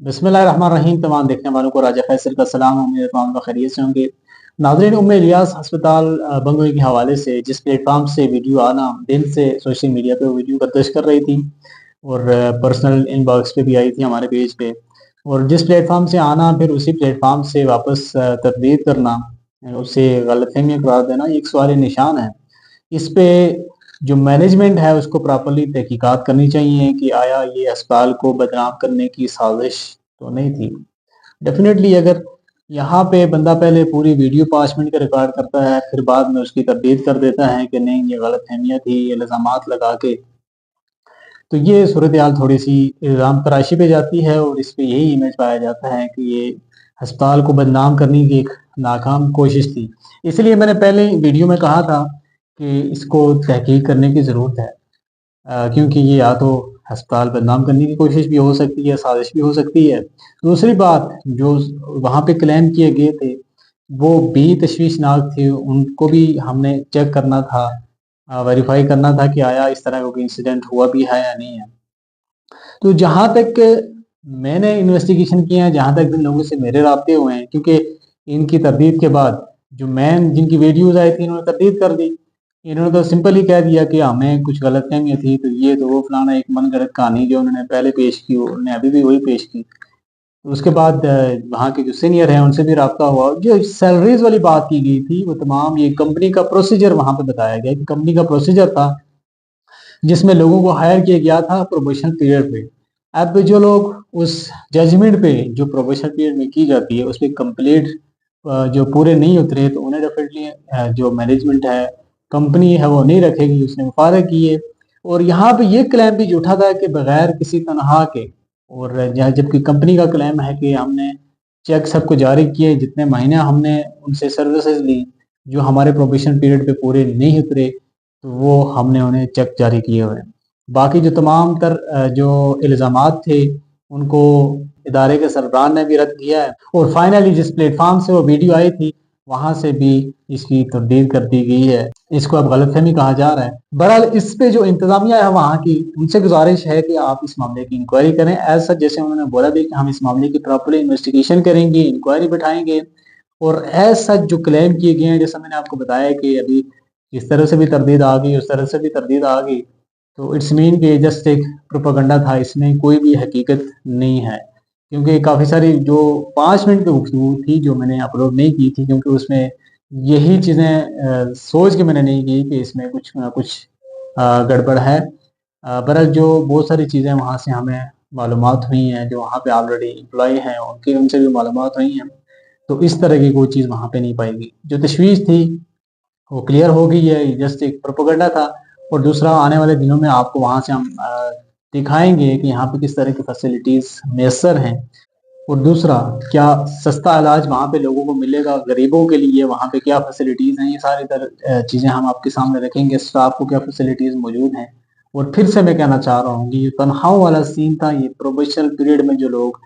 बिस्मिल्लाहिर्रहमानिर्रहीम। तमाम देखने वालों को राजा फैसल का सलाम। उम्मीद तमाम खैरियत से होंगे। नाज़रीन, उम्मे इलियास अस्पताल बंगोई के हवाले से जिस प्लेटफॉर्म से वीडियो आना दिन से सोशल मीडिया पे वीडियो गर्दिश कर रही थी और पर्सनल इनबॉक्स पे भी आई थी हमारे पेज पे, और जिस प्लेटफॉर्म से आना फिर उसी प्लेटफॉर्म से वापस तरदीद करना, उसे गलतफहमी करार देना, ये एक सवाल निशान है। इस पे जो मैनेजमेंट है उसको प्रॉपर्ली तहकीकात करनी चाहिए कि आया ये अस्पताल को बदनाम करने की साजिश तो नहीं थी। डेफिनेटली अगर यहाँ पे बंदा पहले पूरी वीडियो 5 मिनट का रिकॉर्ड करता है, फिर बाद में उसकी तरदीद कर देता है कि नहीं ये गलत फहमियाँ थी, ये इल्ज़ामात लगा के, तो ये सूरत हाल थोड़ी सी इल्ज़ाम तराशी पे जाती है और इस पे यही इमेज पाया जाता है कि ये अस्पताल को बदनाम करने की एक नाकाम कोशिश थी। इसलिए मैंने पहले वीडियो में कहा था कि इसको तहकीक करने की ज़रूरत है, क्योंकि ये या तो अस्पताल बदनाम करने की कोशिश भी हो सकती है, साजिश भी हो सकती है। दूसरी बात, जो वहाँ पे क्लेम किए गए थे वो भी तशवीशनाक थे, उनको भी हमने चेक करना था, वेरीफाई करना था कि आया इस तरह का कोई इंसिडेंट हुआ भी है या नहीं है। तो जहाँ तक मैंने इन्वेस्टिगेशन किया है, जहाँ तक जिन लोगों से मेरे राब्ते हुए हैं, क्योंकि इनकी तरदीद के बाद जो मैन जिनकी वीडियोज़ आई थी इन्होंने तरदीद कर दी। इन्होंने तो सिंपल ही कह दिया कि हमें कुछ गलतफहमियाँ थी, तो ये तो वो फलाना एक मनगढ़ंत कहानी जो उन्होंने पहले पेश की उन्होंने अभी भी वही पेश की। तो उसके बाद वहाँ के जो सीनियर हैं उनसे भी राब्ता हुआ। जो सैलरीज वाली बात की गई थी वो तमाम ये कंपनी का प्रोसीजर वहाँ पे बताया गया कि कंपनी का प्रोसीजर था जिसमें लोगों को हायर किया गया था प्रोबेशन पीरियड पे। अब जो लोग उस जजमेंट पे जो प्रोबेशन पीरियड में की जाती है उस पर कंप्लीट जो पूरे नहीं उतरे, तो उन्हें डेफिनेटली जो मैनेजमेंट है, कंपनी है, वो नहीं रखेगी, उसने मुफारे किए। और यहाँ पे ये क्लेम भी झूठा था कि बगैर किसी तनहा के, और जबकि कंपनी का क्लेम है कि हमने चेक सबको जारी किए, जितने महीने हमने उनसे सर्विसेज ली जो हमारे प्रोबेशन पीरियड पे पूरे नहीं उतरे तो वो हमने उन्हें चेक जारी किए हुए हैं। बाकी जो तमाम तर जो इल्ज़ामात थे उनको इदारे के सरबराह ने भी रद्द किया है, और फाइनली जिस प्लेटफॉर्म से वो वीडियो आई थी वहां से भी इसकी तब्दील कर दी गई है। इसको अब गलतफहमी कहा जा रहा है। बहरहाल इस पे जो इंतजामिया है वहाँ की, उनसे गुजारिश है कि आप इस मामले की इंक्वायरी करें। एज सच जैसे उन्होंने बोला भी कि हम इस मामले की प्रॉपर्ली इन्वेस्टिगेशन करेंगे, इंक्वायरी बैठाएंगे, और एज सच जो क्लेम किए गए हैं, जैसा मैंने आपको बताया कि अभी इस तरह से भी तरदीद आ गई, उस तरह से भी तरदीद आ गई, तो इट्स मीन कि जस्ट एक प्रोपेगेंडा था, इसमें कोई भी हकीकत नहीं है। क्योंकि काफ़ी सारी जो 5 मिनट की गुफ्तगू थी जो मैंने अपलोड नहीं की थी, क्योंकि उसमें यही चीज़ें सोच के मैंने नहीं की कि इसमें कुछ ना कुछ गड़बड़ है। बहरहाल जो बहुत सारी चीज़ें वहाँ से हमें मालूमात हुई हैं, जो वहाँ पे ऑलरेडी एम्प्लॉय हैं उनकी उनसे भी मालूमात हुई हैं, तो इस तरह की कोई चीज़ वहाँ पे नहीं पाएगी। जो तशवीश थी वो क्लियर हो गई है, जस्ट एक प्रोपेगेंडा था। और दूसरा, आने वाले दिनों में आपको वहाँ से हम दिखाएंगे कि यहाँ पे किस तरह की फैसिलिटीज़ मैसर हैं, और दूसरा क्या सस्ता इलाज वहाँ पे लोगों को मिलेगा, गरीबों के लिए वहाँ पे क्या फैसिलिटीज़ हैं, ये सारी चीज़ें हम आपके सामने रखेंगे। स्टाफ को क्या फैसिलिटीज़ मौजूद हैं। और फिर से मैं कहना चाह रहा हूँ कि ये तनख्वाहों वाला सीन था, ये प्रोबेशनल पीरियड में जो लोग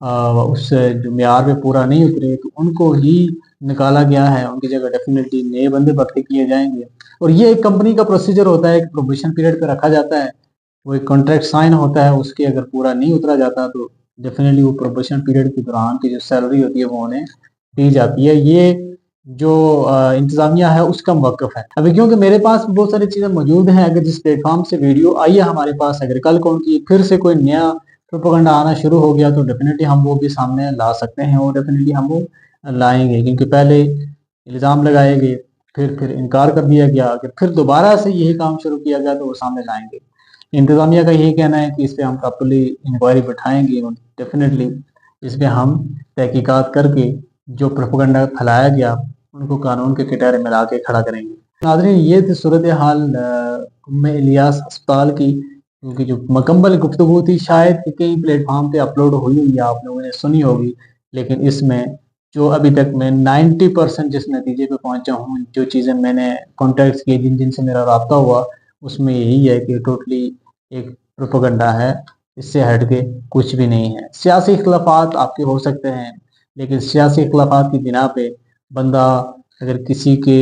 उस जो मेयार पे पूरा नहीं उतरे तो उनको ही निकाला गया है, उनकी जगह डेफिनेटली नए बंदे भर्ती किए जाएंगे। और ये एक कंपनी का प्रोसीजर होता है कि प्रोबेशन पीरियड पे रखा जाता है, वो एक कॉन्ट्रैक्ट साइन होता है, उसके अगर पूरा नहीं उतरा जाता तो डेफिनेटली वो प्रोबेशन पीरियड के दौरान की जो सैलरी होती है वो उन्हें दी जाती है। ये जो इंतजामिया है उसका मौक़िफ़ है। अभी क्योंकि मेरे पास बहुत सारी चीज़ें मौजूद हैं, अगर जिस प्लेटफॉर्म से वीडियो आई है हमारे पास, अगर कल को उनकी फिर से कोई नया प्रोपेगेंडा आना शुरू हो गया तो डेफिनेटली हम वो भी सामने ला सकते हैं, और डेफिनेटली हम वो लाएंगे। क्योंकि पहले इल्ज़ाम लगाए गए, फिर इनकार कर दिया गया, अगर फिर दोबारा से यही काम शुरू किया गया तो वो सामने लाएंगे। इंतज़ामिया का यही कहना है कि इस पर हम प्रॉपर्ली इंक्वायरी बैठाएंगे और डेफिनेटली इस पर हम तहकीकात करके जो प्रोपेगेंडा फैलाया गया उनको कानून के कटहरे में ला के खड़ा करेंगे। नाज़रीन, ये थी सूरत हाल उम्मे इलियास अस्पताल की, क्योंकि जो मुकम्मल गुफ्तगू थी शायद कि कई प्लेटफॉर्म पे अपलोड हुई हुई है, आप लोगों ने सुनी होगी, लेकिन इसमें जो अभी तक मैं 90% जिस नतीजे पे पहुंचा हूँ, जो चीज़ें मैंने कॉन्टैक्ट किए, जिन जिनसे मेरा राब्ता हुआ, उसमें यही है कि टोटली एक प्रोपेगेंडा है, इससे हट के कुछ भी नहीं है। सियासी इख्तलाफात आपके हो सकते हैं, लेकिन सियासी इख्तलाफात की बिना पे बंदा अगर किसी के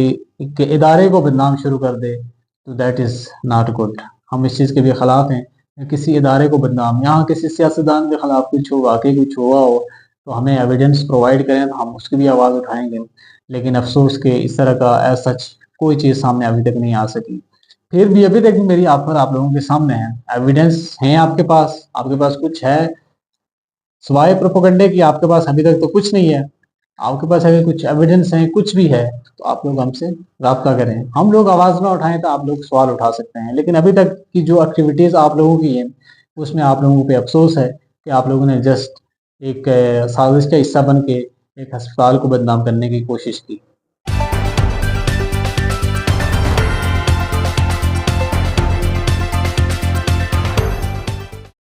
इदारे को बदनाम शुरू कर दे तो दैट इज़ नॉट गुड। हम इस चीज़ के भी ख़िलाफ़ हैं। کسی ادارے کو بدنام، یہاں کسی سیاستدان کے خلاف کچھ ہو، واقعی کچھ ہوا ہو تو ہمیں ایویڈنس پرووائڈ کریں تو ہم اس کی بھی آواز اٹھائیں گے، لیکن افسوس کہ اس طرح کا ایز سچ کوئی چیز سامنے ابھی تک نہیں آ سکی۔ پھر بھی ابھی تک میری آفر آپ لوگوں کے سامنے ہے، ایویڈنس ہیں آپ کے پاس کچھ ہے سوائے پروپیگنڈے کی؟ آپ کے پاس ابھی تک تو کچھ نہیں ہے۔ آپ کے پاس اگر کچھ ایویڈنس ہیں، کچھ بھی ہے، تو آپ لوگ ہم سے رابطہ کریں۔ ہم لوگ آواز نہ اٹھائیں تو آپ لوگ سوال اٹھا سکتے ہیں، لیکن ابھی تک کی جو ایکٹیویٹیز آپ لوگوں کی ہیں اس میں آپ لوگوں پہ افسوس ہے کہ آپ لوگوں نے جسٹ ایک سازش کا حصہ بن کے ایک ہسپتال کو بدنام کرنے کی کوشش کی۔